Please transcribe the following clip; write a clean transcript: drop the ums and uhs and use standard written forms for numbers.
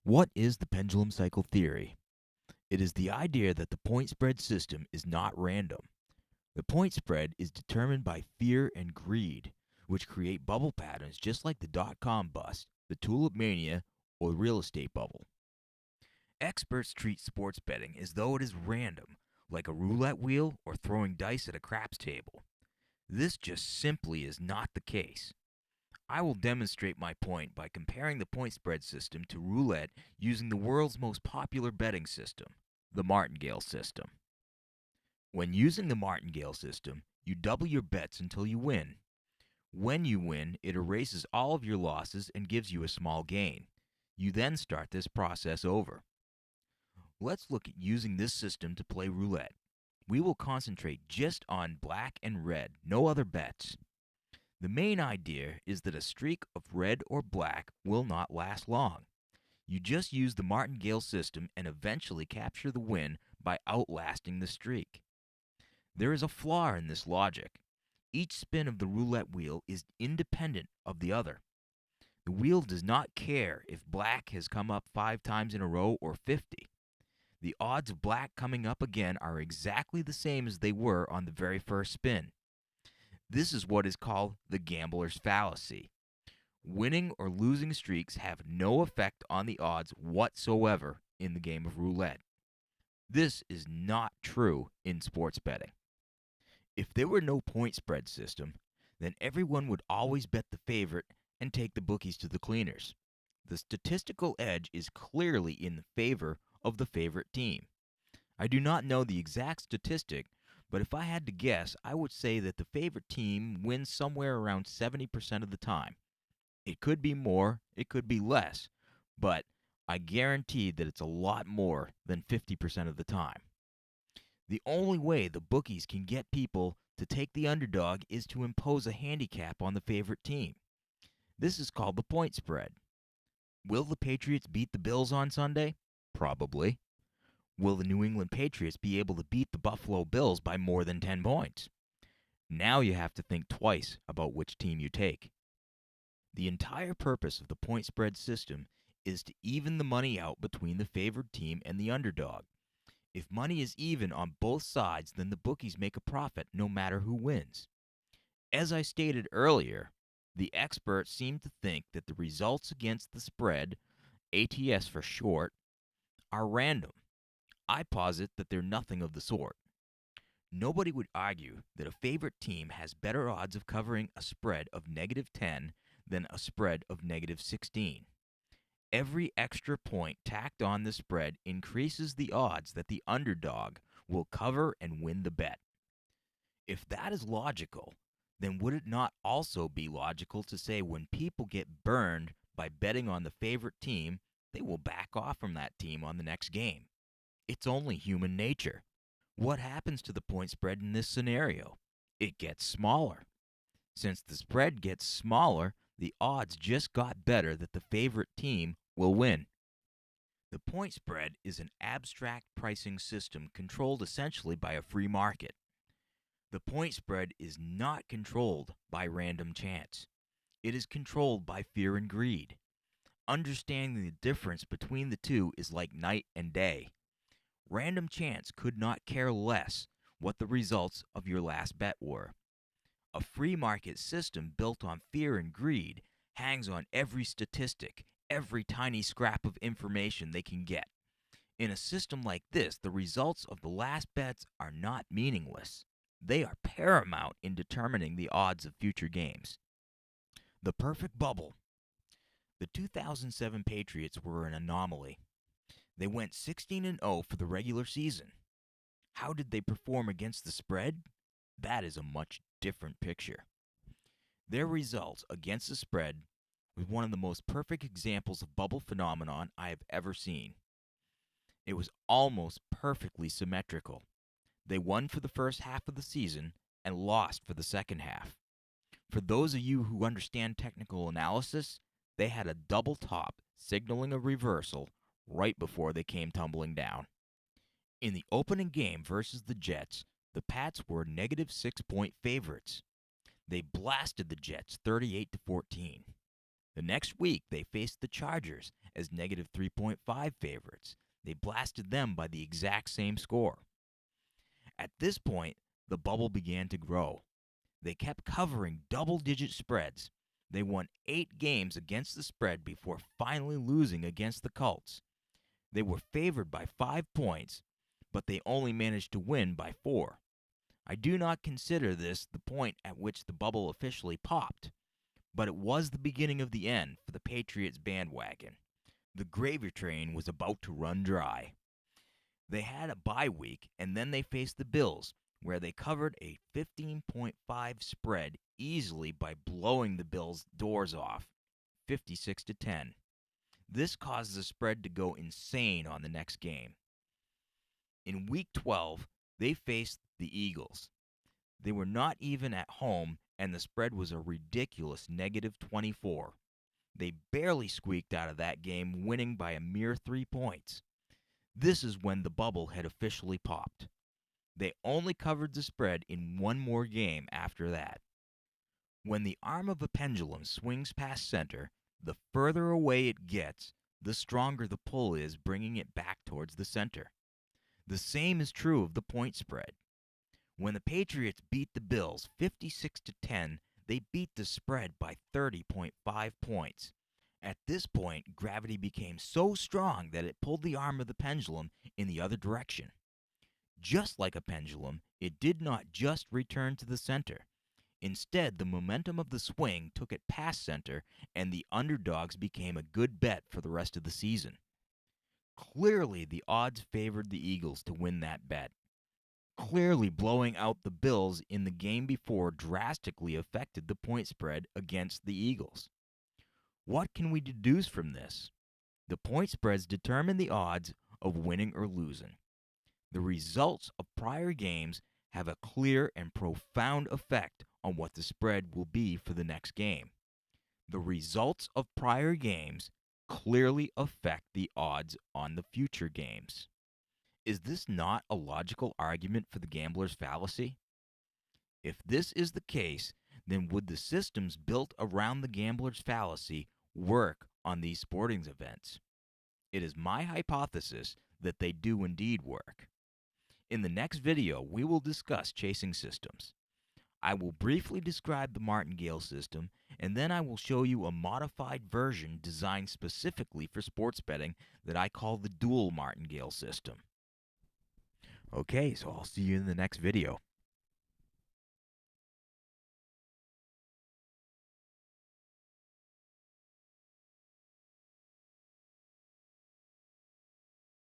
What is the pendulum cycle theory? It is the idea that the point spread system is not random. The point spread is determined by fear and greed, which create bubble patterns just like the dot-com bust, the tulip mania, or the real estate bubble. Experts treat sports betting as though it is random, like a roulette wheel or throwing dice at a craps table. This just simply is not the case. I will demonstrate my point by comparing the point spread system to roulette using the world's most popular betting system, the martingale system. When using the martingale system, you double your bets until you win. When you win, it erases all of your losses and gives you a small gain. You then start this process over. Let's look at using this system to play roulette. We will concentrate just on black and red, no other bets. The main idea is that a streak of red or black will not last long. You just use the martingale system and eventually capture the win by outlasting the streak. There is a flaw in this logic. Each spin of the roulette wheel is independent of the other. The wheel does not care if black has come up 5 times in a row or 50. The odds of black coming up again are exactly the same as they were on the very first spin. This is what is called the gambler's fallacy. Winning or losing streaks have no effect on the odds whatsoever in the game of roulette. This is not true in sports betting. If there were no point spread system, then everyone would always bet the favorite and take the bookies to the cleaners. The statistical edge is clearly in the favor of the favorite team. I do not know the exact statistic, but if I had to guess, I would say that the favorite team wins somewhere around 70% of the time. It could be more, it could be less, but I guarantee that it's a lot more than 50% of the time. The only way the bookies can get people to take the underdog is to impose a handicap on the favorite team. This is called the point spread. Will the Patriots beat the Bills on Sunday? Probably. Will the New England Patriots be able to beat the Buffalo Bills by more than 10 points? Now you have to think twice about which team you take. The entire purpose of the point spread system is to even the money out between the favored team and the underdog. If money is even on both sides, then the bookies make a profit no matter who wins. As I stated earlier, the experts seem to think that the results against the spread, ATS for short, are random. I posit that they're nothing of the sort. Nobody would argue that a favorite team has better odds of covering a spread of -10 than a spread of -16. Every extra point tacked on the spread increases the odds that the underdog will cover and win the bet. If that is logical, then would it not also be logical to say when people get burned by betting on the favorite team, they will back off from that team on the next game? It's only human nature. What happens to the point spread in this scenario? It gets smaller. Since the spread gets smaller, the odds just got better that the favorite team will win. The point spread is an abstract pricing system controlled essentially by a free market. The point spread is not controlled by random chance. It is controlled by fear and greed. Understanding the difference between the two is like night and day. Random chance could not care less what the results of your last bet were. A free market system built on fear and greed hangs on every statistic, every tiny scrap of information they can get. In a system like this, the results of the last bets are not meaningless. They are paramount in determining the odds of future games. The perfect bubble. The 2007 Patriots were an anomaly. They went 16-0 for the regular season. How did they perform against the spread? That is a much different picture. Their results against the spread was one of the most perfect examples of bubble phenomenon I have ever seen. It was almost perfectly symmetrical. They won for the first half of the season and lost for the second half. For those of you who understand technical analysis, they had a double top signaling a reversal right before they came tumbling down. In the opening game versus the Jets, the Pats were -6-point favorites. They blasted the Jets 38-14. The next week, they faced the Chargers as negative 3.5 favorites. They blasted them by the exact same score. At this point, the bubble began to grow. They kept covering double-digit spreads. They won 8 games against the spread before finally losing against the Colts. They were favored by 5 points, but they only managed to win by 4. I do not consider this the point at which the bubble officially popped, but it was the beginning of the end for the Patriots bandwagon. The gravy train was about to run dry. They had a bye week, and then they faced the Bills, where they covered a 15.5 spread easily by blowing the Bills' doors off, 56-10. This caused the spread to go insane on the next game. In Week 12, they faced the Eagles. They were not even at home, and the spread was a ridiculous negative 24. They barely squeaked out of that game, winning by a mere 3 points. This is when the bubble had officially popped. They only covered the spread in one more game after that. When the arm of a pendulum swings past center, the further away it gets, the stronger the pull is bringing it back towards the center. The same is true of the point spread. When the Patriots beat the Bills 56-10, they beat the spread by 30.5 points. At this point, gravity became so strong that it pulled the arm of the pendulum in the other direction. Just like a pendulum, it did not just return to the center. Instead, the momentum of the swing took it past center, and the underdogs became a good bet for the rest of the season. Clearly, the odds favored the Eagles to win that bet. Clearly, blowing out the Bills in the game before drastically affected the point spread against the Eagles. What can we deduce from this? The point spreads determine the odds of winning or losing. The results of prior games have a clear and profound effect on what the spread will be for the next game. The results of prior games clearly affect the odds on the future games. Is this not a logical argument for the gambler's fallacy? If this is the case, then would the systems built around the gambler's fallacy work on these sporting events? It is my hypothesis that they do indeed work. In the next video, we will discuss chasing systems. I will briefly describe the martingale system, and then I will show you a modified version designed specifically for sports betting that I call the dual martingale system. Okay, so I'll see you in the next video.